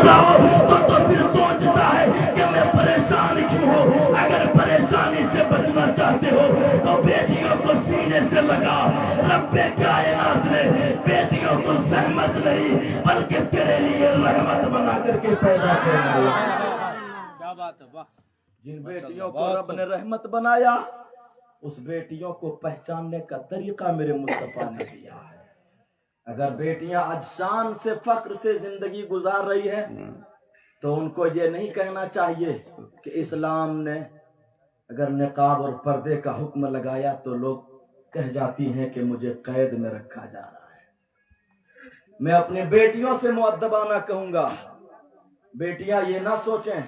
بتاؤ تو پھر سوچتا ہے کہ میں پریشان کیوں ہوں. اگر پریشانی سے بچنا چاہتے ہو تو بیٹیوں کو سینے سے لگا. رب کائنات نے بیٹیوں کو زحمت نہیں بلکہ تیرے لیے رحمت بنا کر کے پیدا کیا. کیا بات ہے، واہ. جن بیٹیوں کو رب نے رحمت بنایا اس بیٹیوں کو پہچاننے کا طریقہ میرے مصطفیٰ نے دیا ہے. اگر بیٹیاں اجشان سے فخر سے زندگی گزار رہی ہے تو ان کو یہ نہیں کہنا چاہیے کہ اسلام نے اگر نقاب اور پردے کا حکم لگایا تو لوگ کہہ جاتی ہیں کہ مجھے قید میں رکھا جا رہا ہے. میں اپنی بیٹیوں سے مؤدبانہ کہوں گا، بیٹیاں یہ نہ سوچیں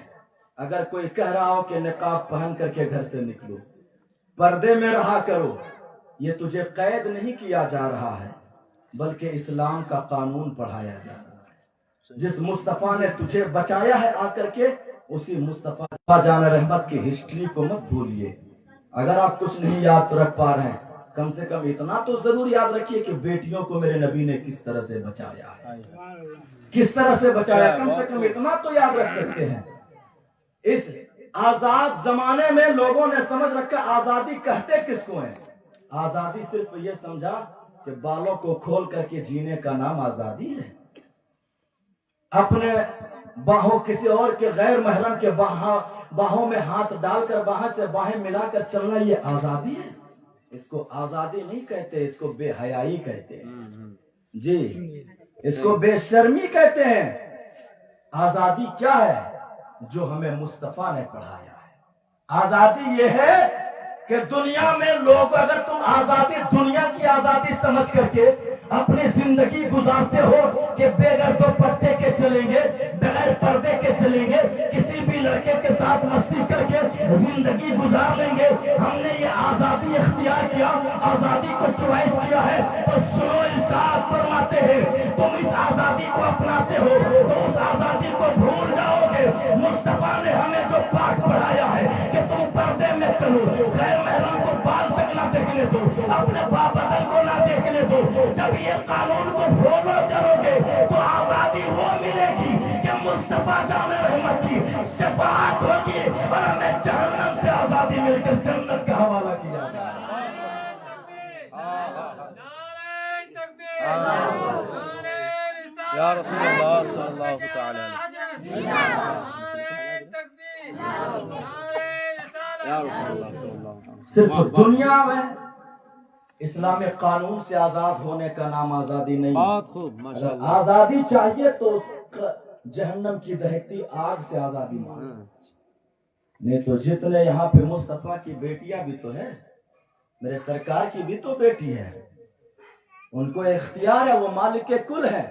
اگر کوئی کہہ رہا ہو کہ نقاب پہن کر کے گھر سے نکلو، پردے میں رہا کرو، یہ تجھے قید نہیں کیا جا رہا ہے بلکہ اسلام کا قانون پڑھایا جا رہا ہے. جس مصطفیٰ نے تجھے بچایا ہے آ کر کے اسی مصطفیٰ جان رحمت کی ہسٹری کو مت بھولیے. اگر آپ کچھ نہیں یاد رکھ پا رہے ہیں کم سے کم اتنا تو ضرور یاد رکھیے کہ بیٹیوں کو میرے نبی نے کس طرح سے بچایا ہے، کس طرح سے بچایا. کم سے کم اتنا تو یاد رکھ سکتے ہیں. اس آزاد زمانے میں لوگوں نے سمجھ رکھا آزادی کہتے کس کو ہیں. آزادی صرف یہ سمجھا کہ بالوں کو کھول کر کے جینے کا نام آزادی ہے. اپنے باہوں کسی اور کے غیر محرم کے باہوں میں ہاتھ ڈال کر باہیں سے باہیں ملا کر چلنا یہ آزادی ہے. اس کو آزادی نہیں کہتے، اس کو بے حیائی کہتے ہیں. جی اس کو بے شرمی کہتے ہیں. آزادی کیا ہے؟ جو ہمیں مصطفیٰ نے پڑھایا ہے. آزادی یہ ہے کہ دنیا میں لوگ اگر تم آزادی دنیا کی آزادی سمجھ کر کے اپنی زندگی گزارتے ہو کہ بغیر دوپٹے کے چلیں گے، بغیر پردے کے چلیں گے، کسی بھی لڑکے کے ساتھ مستی کر کے زندگی گزار لیں گے، ہم نے یہ آزادی اختیار کیا، آزادی کو چوائس کیا ہے، تو سنو ارشاد فرماتے ہیں تم اس آزادی کو اپناتے ہو تو اس آزادی کو بھول جاؤ گے. مصطفیٰ نے ہمیں جو پاک پڑھایا ہے کہ تم پردے میں چلو، غیر محرم کو بال تک نہ دیکھنے دو، اپنے باپ بدل کو نہ دیکھنے دو. جب یہ قانون کو فالو کرو گے تو آزادی وہ ملے گی کہ مصطفیٰ جان رحمت کی شفاعت ہوگی اور ہمیں جہنم سے آزادی مل کر جنت کا حوالہ کیا جائے. یا رسول اللہ صلی اللہ تعالی علیہ صرف دنیا میں اسلامک قانون سے آزاد ہونے کا نام آزادی نہیں. بہت خوب، ماشاءاللہ. آزادی چاہیے تو جہنم کی دہکتی آگ سے آزادی مانگو. نہیں تو جتنے یہاں پہ مصطفیٰ کی بیٹیاں بھی تو ہیں، میرے سرکار کی بھی تو بیٹی ہے، ان کو اختیار ہے، وہ مالک کل ہے.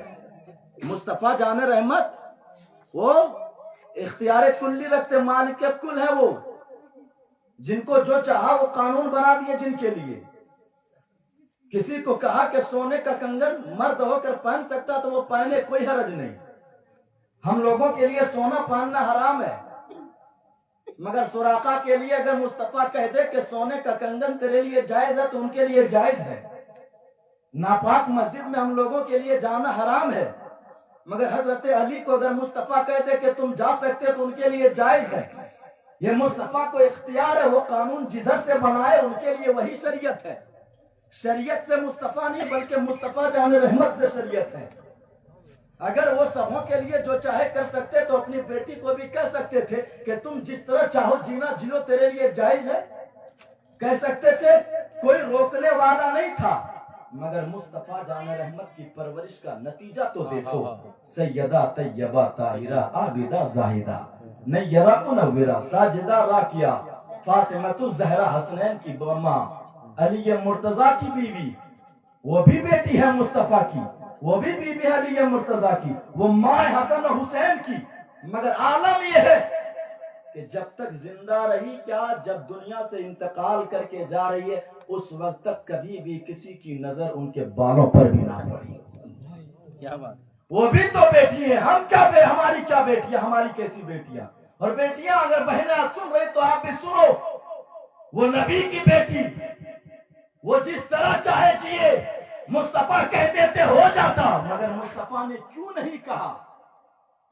مصطفیٰ جان رحمت وہ اختیار کلی رکھتے، مالک کل ہے. وہ جن کو جو چاہا وہ قانون بنا دیے جن کے لیے. کسی کو کہا کہ سونے کا کنگن مرد ہو کر پہن سکتا تو وہ پہنے، کوئی حرج نہیں. ہم لوگوں کے لیے سونا پہننا حرام ہے، مگر سراقہ کے لیے اگر مصطفیٰ کہہ دے کہ سونے کا کنگن تیرے لیے جائز ہے تو ان کے لیے جائز ہے. ناپاک مسجد میں ہم لوگوں کے لیے جانا حرام ہے، مگر حضرت علی کو اگر مصطفیٰ کہتے کہ تم جا سکتے تو ان کے لیے جائز ہے. یہ مصطفیٰ کو اختیار ہے، وہ قانون جدھر سے بنائے ان کے لیے وہی شریعت ہے. شریعت سے مصطفیٰ نہیں بلکہ مصطفیٰ جان رحمت سے شریعت ہے. اگر وہ سبوں کے لیے جو چاہے کر سکتے تو اپنی بیٹی کو بھی کہہ سکتے تھے کہ تم جس طرح چاہو جینا جیو، تیرے لیے جائز ہے، کہہ سکتے تھے، کوئی روکنے والا نہیں تھا. مگر مصطفیٰ جان رحمت کی پرورش کا نتیجہ تو دیکھو. سیدہ طیبہ طاہرہ عابدہ زاہدہ نیرہ منورہ ساجدہ راکیہ فاطمۃ الزہرا حسنین کی ماں، علی مرتضیٰ کی بیوی، وہ بھی بیٹی ہے مصطفیٰ کی، وہ بھی بیوی ہے علی مرتضیٰ کی، وہ ماں حسن و حسین کی. مگر عالم یہ ہے کہ جب تک زندہ رہی، کیا جب دنیا سے انتقال کر کے جا رہی ہے اس وقت تک کبھی بھی کسی کی نظر ان کے بالوں پر بھی نہ پڑی. کیا بات. وہ بھی تو بیٹی ہے، ہم کیا ہماری کیا بیٹیاں، ہماری کیسی بیٹیاں. اور بیٹیاں اگر بہنیں سن رہی تو آپ بھی سنو. وہ نبی کی بیٹی، وہ جس طرح چاہے جیے، مصطفیٰ کہتے تھے ہو جاتا، مگر مصطفیٰ نے کیوں نہیں کہا